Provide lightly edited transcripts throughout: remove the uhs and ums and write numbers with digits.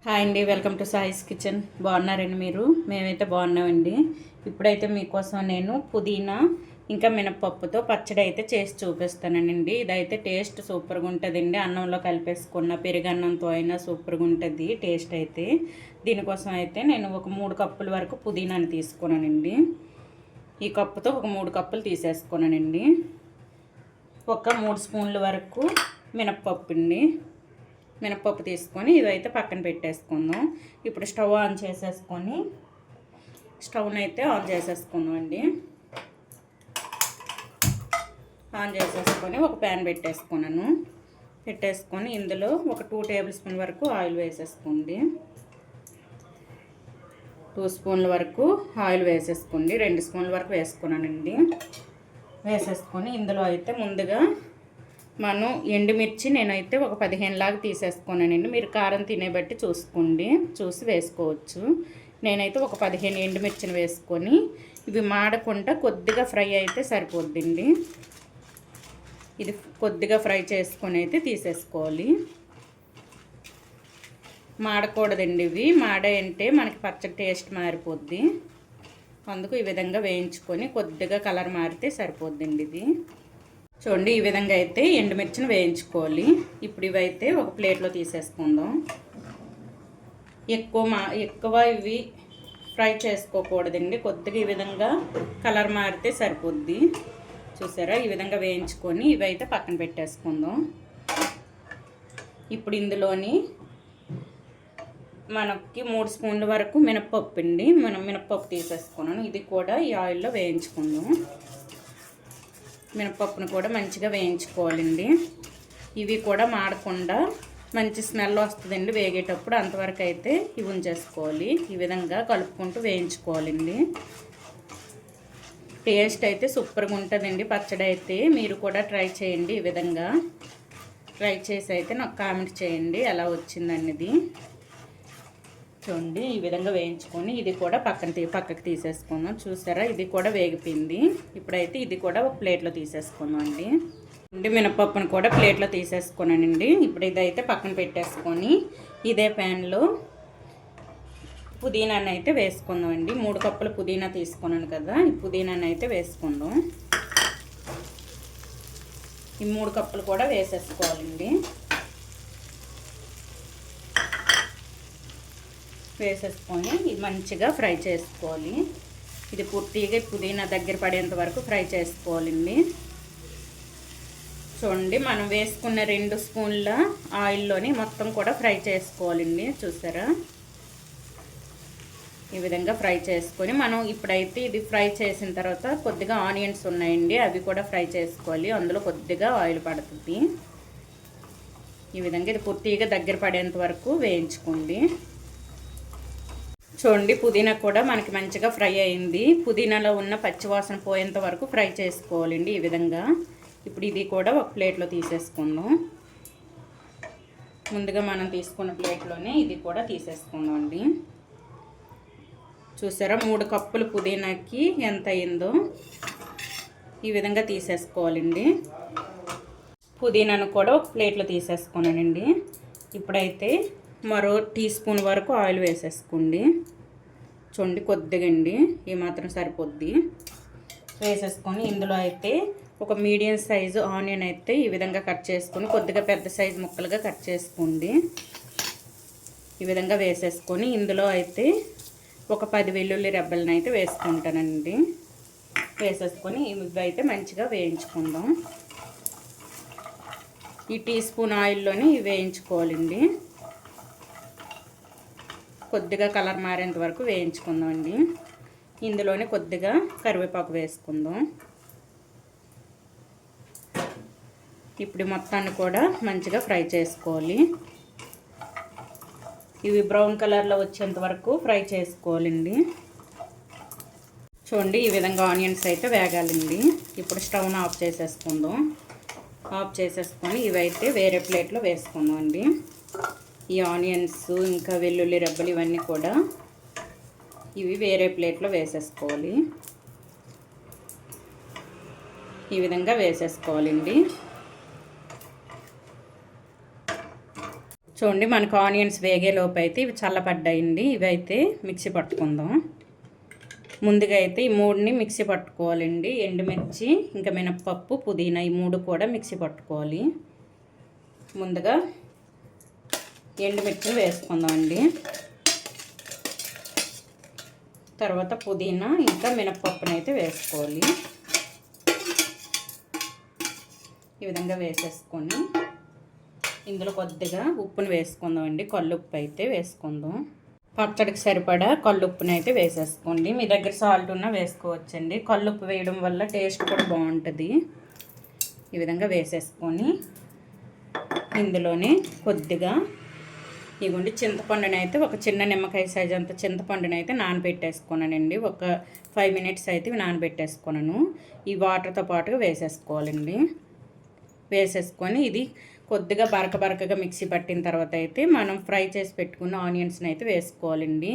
Hi అండి, welcome to సాయిస్ kitchen. బాగున్నారండి మీరు? మేమైతే బాగున్నామండి. ఇప్పుడైతే మీకోసం నేను పుదీనా ఇంకా మినపప్పుతో పచ్చడి అయితే చేసి చూపిస్తానండి. ఇదైతే టేస్ట్ సూపర్గా ఉంటుందండి. అన్నంలో కలిపేసుకున్న పెరుగన్నంతో అయినా సూపర్గా ఉంటుంది టేస్ట్ అయితే. దీనికోసం అయితే నేను ఒక 3 కప్పుల వరకు పుదీనాని తీసుకున్నానండి. ఈ కప్పుతో ఒక 3 కప్పులు తీసేసుకున్నానండి. ఒక 3 స్పూన్ల వరకు మినపప్పు అండి. మినపప్పు తీసుకొని ఇవైతే పక్కన పెట్టేసుకుందాం. ఇప్పుడు స్టవ్ ఆన్ చేసేసుకొని స్టవ్ని అయితే ఆన్ చేసేసుకుందాం అండి. ఆన్ చేసేసుకొని ఒక ప్యాన్ పెట్టేసుకొని ఇందులో ఒక 2 టేబుల్ స్పూన్ వరకు ఆయిల్ వేసేసుకోండి. 2 స్పూన్ల వరకు ఆయిల్ వేసేసుకోండి. 2 స్పూన్ల వరకు వేసుకున్నానండి. వేసేసుకొని ఇందులో అయితే ముందుగా మనం ఎండుమిర్చి నేనైతే ఒక 15 లాగా తీసేసుకున్నానండి. మీరు కారం తినే బట్టి చూసి వేసుకోవచ్చు. నేనైతే ఒక 15 ఎండుమిర్చిని వేసుకొని ఇవి మాడకుండా కొద్దిగా ఫ్రై అయితే సరిపోద్దండి. ఇది కొద్దిగా ఫ్రై చేసుకొని అయితే తీసేసుకోవాలి. మాడకూడదండి. ఇవి మాడాయంటే మనకి పచ్చడి టేస్ట్ మారిపోద్ది. అందుకు ఈ విధంగా వేయించుకొని కొద్దిగా కలర్ మారితే సరిపోద్దండి. ఇది చూడండి, ఈ విధంగా అయితే ఎండుమిర్చిని వేయించుకోవాలి. ఇప్పుడు ఇవైతే ఒక ప్లేట్లో తీసేసుకుందాం. ఎక్కువ ఇవి ఫ్రై చేసుకోకూడదండి. కొద్దిగా ఈ విధంగా కలర్ మారితే సరిపోద్ది. చూసారా, ఈ విధంగా వేయించుకొని ఇవైతే పక్కన పెట్టేసుకుందాం. ఇప్పుడు ఇందులోని మనకి 3 స్పూన్ల వరకు మినపప్పు అండి. మినపప్పు తీసేసుకున్నాను. ఇది కూడా ఈ ఆయిల్లో వేయించుకుందాం. మినపప్పును కూడా మంచిగా వేయించుకోవాలండి. ఇవి కూడా మాడకుండా మంచి స్మెల్ వస్తుందండి వేగేటప్పుడు. అంతవరకు అయితే ఇవి ఉంచేసుకోవాలి. ఈ విధంగా కలుపుకుంటూ వేయించుకోవాలండి. టేస్ట్ అయితే సూపర్గా ఉంటుందండి పచ్చడి అయితే. మీరు కూడా ట్రై చేయండి. ఈ విధంగా ట్రై చేసి అయితే నాకు కామెంట్ చేయండి ఎలా వచ్చిందనేది. చూడండి, ఈ విధంగా వేయించుకొని ఇది కూడా పక్కకి తీసేసుకుందాం. చూసారా, ఇది కూడా వేగిపోయింది. ఇప్పుడైతే ఇది కూడా ఒక ప్లేట్లో తీసేసుకుందాం అండి. మినపప్పును కూడా ప్లేట్లో తీసేసుకున్నానండి. ఇప్పుడు ఇదైతే పక్కన పెట్టేసుకొని ఇదే ప్యాన్లో పుదీనాన్ని అయితే వేసుకుందాం అండి. 3 కప్పుల పుదీనా తీసుకున్నాను కదా, ఈ పుదీనాన్ని అయితే వేసుకుందాం. ఈ 3 కప్పులు కూడా వేసేసుకోవాలండి. వేసేసుకొని ఇది మంచిగా ఫ్రై చేసుకోవాలి. ఇది పూర్తిగా పుదీనా దగ్గర పడేంత వరకు ఫ్రై చేసుకోవాలండి. చూడండి, మనం వేసుకున్న 2 స్పూన్ల ఆయిల్లోని మొత్తం కూడా ఫ్రై చేసుకోవాలండి. చూసారా, ఈ విధంగా ఫ్రై చేసుకొని మనం ఇప్పుడైతే ఇది ఫ్రై చేసిన తర్వాత కొద్దిగా ఆనియన్స్ ఉన్నాయండి, అవి కూడా ఫ్రై చేసుకోవాలి. అందులో కొద్దిగా ఆయిల్ పడుతుంది. ఈ విధంగా ఇది పూర్తిగా దగ్గర పడేంత వరకు వేయించుకోండి. చూడండి, పుదీనా కూడా మనకి మంచిగా ఫ్రై అయింది. పుదీనాలో ఉన్న పచ్చివాసన పోయేంత వరకు ఫ్రై చేసుకోవాలండి ఈ విధంగా. ఇప్పుడు ఇది కూడా ఒక ప్లేట్లో తీసేసుకుందాం. ముందుగా మనం తీసుకున్న ప్లేట్లోనే ఇది కూడా తీసేసుకుందాం అండి. చూసారా, 3 కప్పులు పుదీనాకి ఎంత అయిందో ఈ విధంగా తీసేసుకోవాలండి. పుదీనాను కూడా ఒక ప్లేట్లో తీసేసుకున్నానండి. ఇప్పుడైతే మరో టీ స్పూన్ వరకు ఆయిల్ వేసేసుకోండి. చూడండి, కొద్దిగా అండి, ఏమాత్రం సరిపోద్ది. వేసేసుకొని ఇందులో అయితే ఒక మీడియం సైజు ఆనియన్ అయితే ఈ విధంగా కట్ చేసుకొని కొద్దిగా పెద్ద సైజు ముక్కలుగా కట్ చేసుకోండి. ఈ విధంగా వేసేసుకొని ఇందులో అయితే ఒక 10 వెల్లుల్లి రెబ్బలను అయితే వేసుకుంటానండి. వేసేసుకొని ఇవి అయితే మంచిగా వేయించుకుందాం. ఈ టీ స్పూన్ ఆయిల్లోనే ఇవి వేయించుకోవాలండి. కొద్దిగా కలర్ మారేంత వరకు వేయించుకుందామండి. ఇందులోనే కొద్దిగా కరివేపాకు వేసుకుందాం. ఇప్పుడు మొత్తాన్ని కూడా మంచిగా ఫ్రై చేసుకోవాలి. ఇవి బ్రౌన్ కలర్లో వచ్చేంత వరకు ఫ్రై చేసుకోవాలండి. చూడండి, ఈ విధంగా ఆనియన్స్ అయితే వేగాలండి. ఇప్పుడు స్టవ్ను ఆఫ్ చేసేసుకుందాం. ఆఫ్ చేసేసుకొని ఇవైతే వేరే ప్లేట్లో వేసుకుందాం అండి. ఈ ఆనియన్స్ ఇంకా వెల్లుల్లి రెబ్బలు ఇవన్నీ కూడా ఇవి వేరే ప్లేట్లో వేసేసుకోవాలి. ఈ విధంగా వేసేసుకోవాలండి. చూడండి మనకు ఆనియన్స్ వేగేలోపు అయితే ఇవి చల్లబడ్డాయండి. ఇవైతే మిక్సీ పట్టుకుందాం. ముందుగా అయితే ఈ 3ని మిక్సీ పట్టుకోవాలండి. ఎండుమిర్చి, ఇంకా మినప్పప్పు, పుదీనా ఈ 3 కూడా మిక్సీ పట్టుకోవాలి. ముందుగా ఎండుమిర్చిని వేసుకుందామండి. తర్వాత పుదీనా ఇంకా మినప్పప్పుని అయితే వేసుకోవాలి. ఈ విధంగా వేసేసుకొని ఇందులో కొద్దిగా ఉప్పుని వేసుకుందామండి. కల్లుప్పు అయితే వేసుకుందాం. పచ్చడికి సరిపడా కల్లుప్పుని అయితే వేసేసుకోండి. మీ దగ్గర సాల్ట్ ఉన్నా వేసుకోవచ్చండి. కల్లుప్పు వేయడం వల్ల టేస్ట్ కూడా బాగుంటుంది. ఈ విధంగా వేసేసుకొని ఇందులోనే కొద్దిగా ఇదిగోండి చింతపండుని అయితే ఒక చిన్న నిమ్మకాయ సైజు అంత చింతపండుని అయితే నానబెట్టేసుకున్నానండి. ఒక 5 మినిట్స్ అయితే నానబెట్టేసుకున్నాను. ఈ వాటర్తో పాటుగా వేసేసుకోవాలండి. వేసేసుకొని ఇది కొద్దిగా బరకగా మిక్సీ పట్టిన తర్వాత అయితే మనం ఫ్రై చేసి పెట్టుకున్న ఆనియన్స్ని అయితే వేసుకోవాలండి.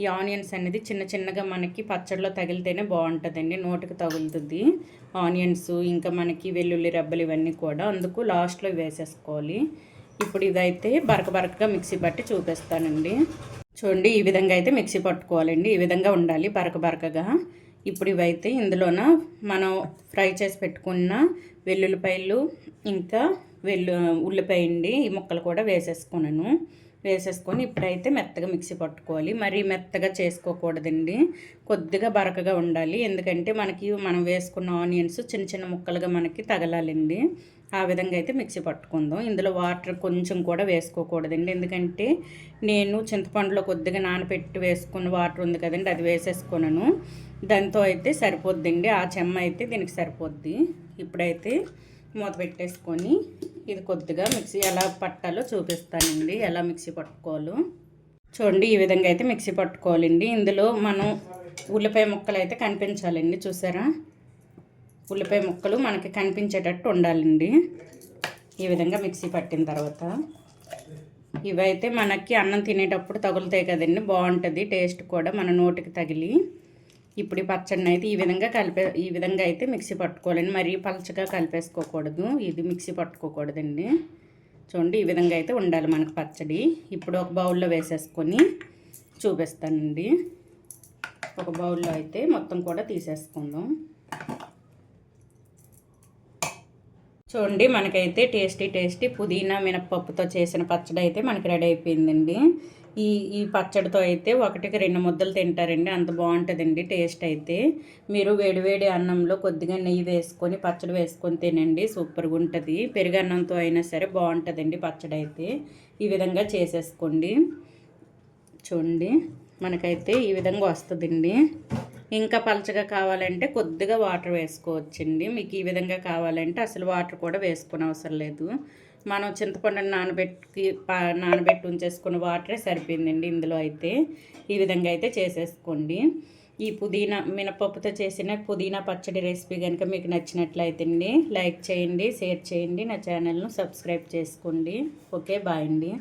ఈ ఆనియన్స్ అనేది చిన్నగా మనకి పచ్చడిలో తగిలితేనే బాగుంటుందండి. నోటికి తగులుతుంది ఆనియన్స్, ఇంకా మనకి వెల్లుల్లి రెబ్బలు ఇవన్నీ కూడా. అందుకు లాస్ట్లో వేసేసుకోవాలి. ఇప్పుడు ఇదైతే బరకగా మిక్సీ పట్టి చూపిస్తానండి. చూడండి ఈ విధంగా అయితే మిక్సీ పట్టుకోవాలండి. ఈ విధంగా ఉండాలి బరకగా. ఇప్పుడు ఇవైతే ఇందులోన మనం ఫ్రై చేసి పెట్టుకున్న వెల్లుల్లిపాయలు ఇంకా ఉల్లిపాయ అండి ఈ ముక్కలు కూడా వేసేసుకొని ఇప్పుడైతే మెత్తగా మిక్సీ పట్టుకోవాలి. మరీ మెత్తగా చేసుకోకూడదండి. కొద్దిగా బరకగా ఉండాలి. ఎందుకంటే మనం వేసుకున్న ఆనియన్స్ చిన్న ముక్కలుగా మనకి తగలాలండి. ఆ విధంగా అయితే మిక్సీ పట్టుకుందాం. ఇందులో వాటర్ కొంచెం కూడా వేసుకోకూడదండి. ఎందుకంటే నేను చింతపండులో కొద్దిగా నానబెట్టి వేసుకున్న వాటర్ ఉంది కదండి, అది వేసేసుకున్నాను. దాంతో అయితే సరిపోద్దండి. ఆ చెమ్మ అయితే దీనికి సరిపోద్ది. ఇప్పుడైతే మూత పెట్టేసుకొని ఇది కొద్దిగా మిక్సీ ఎలా పట్టాలో చూపిస్తానండి. ఎలా మిక్సీ పట్టుకోవాలో చూడండి. ఈ విధంగా అయితే మిక్సీ పట్టుకోవాలండి. ఇందులో మనం ఉల్లిపాయ ముక్కలు అయితే కనిపించాలండి. చూసారా, ఉల్లిపాయ ముక్కలు మనకి కనిపించేటట్టు ఉండాలండి. ఈ విధంగా మిక్సీ పట్టిన తర్వాత ఇవైతే మనకి అన్నం తినేటప్పుడు తగులుతాయి కదండి, బాగుంటుంది టేస్ట్ కూడా మన నోటికి తగిలి. ఇప్పుడు ఈ పచ్చడిని అయితే ఈ విధంగా అయితే మిక్సీ పట్టుకోవాలండి. మరీ పలచగా కలిపేసుకోకూడదు, ఇది మిక్సీ పట్టుకోకూడదండి. చూడండి ఈ విధంగా అయితే ఉండాలి మనకు పచ్చడి. ఇప్పుడు ఒక బౌల్లో వేసేసుకొని చూపిస్తానండి. ఒక బౌల్లో అయితే మొత్తం కూడా తీసేసుకుందాం. చూడండి మనకైతే టేస్టీ పుదీనా మినప్పప్పుతో చేసిన పచ్చడి అయితే మనకి రెడీ అయిపోయిందండి. ఈ పచ్చడితో అయితే 1కి 2 ముద్దలు తింటారండి, అంత బాగుంటుందండి టేస్ట్ అయితే. మీరు వేడివేడి అన్నంలో కొద్దిగా నెయ్యి వేసుకొని పచ్చడి వేసుకొని తినండి, సూపర్గా ఉంటుంది. పెరుగన్నంతో అయినా సరే బాగుంటుందండి పచ్చడి అయితే. ఈ విధంగా చేసేసుకోండి. చూడండి మనకైతే ఈ విధంగా వస్తుందండి. ఇంకా పలచగా కావాలంటే కొద్దిగా వాటర్ వేసుకోవచ్చండి. మీకు ఈ విధంగా కావాలంటే అసలు వాటర్ కూడా వేసుకునే అవసరం లేదు. మనం చింతపండుని నానబెట్టి ఉంచేసుకున్న వాటరే సరిపోయిందండి ఇందులో అయితే. ఈ విధంగా అయితే చేసేసుకోండి. ఈ పుదీనా మినపప్పుతో చేసిన పుదీనా పచ్చడి రెసిపీ కనుక మీకు నచ్చినట్లయితే లైక్ చేయండి, షేర్ చేయండి, నా ఛానల్ను సబ్స్క్రైబ్ చేసుకోండి. ఓకే, బాయ్ అండి.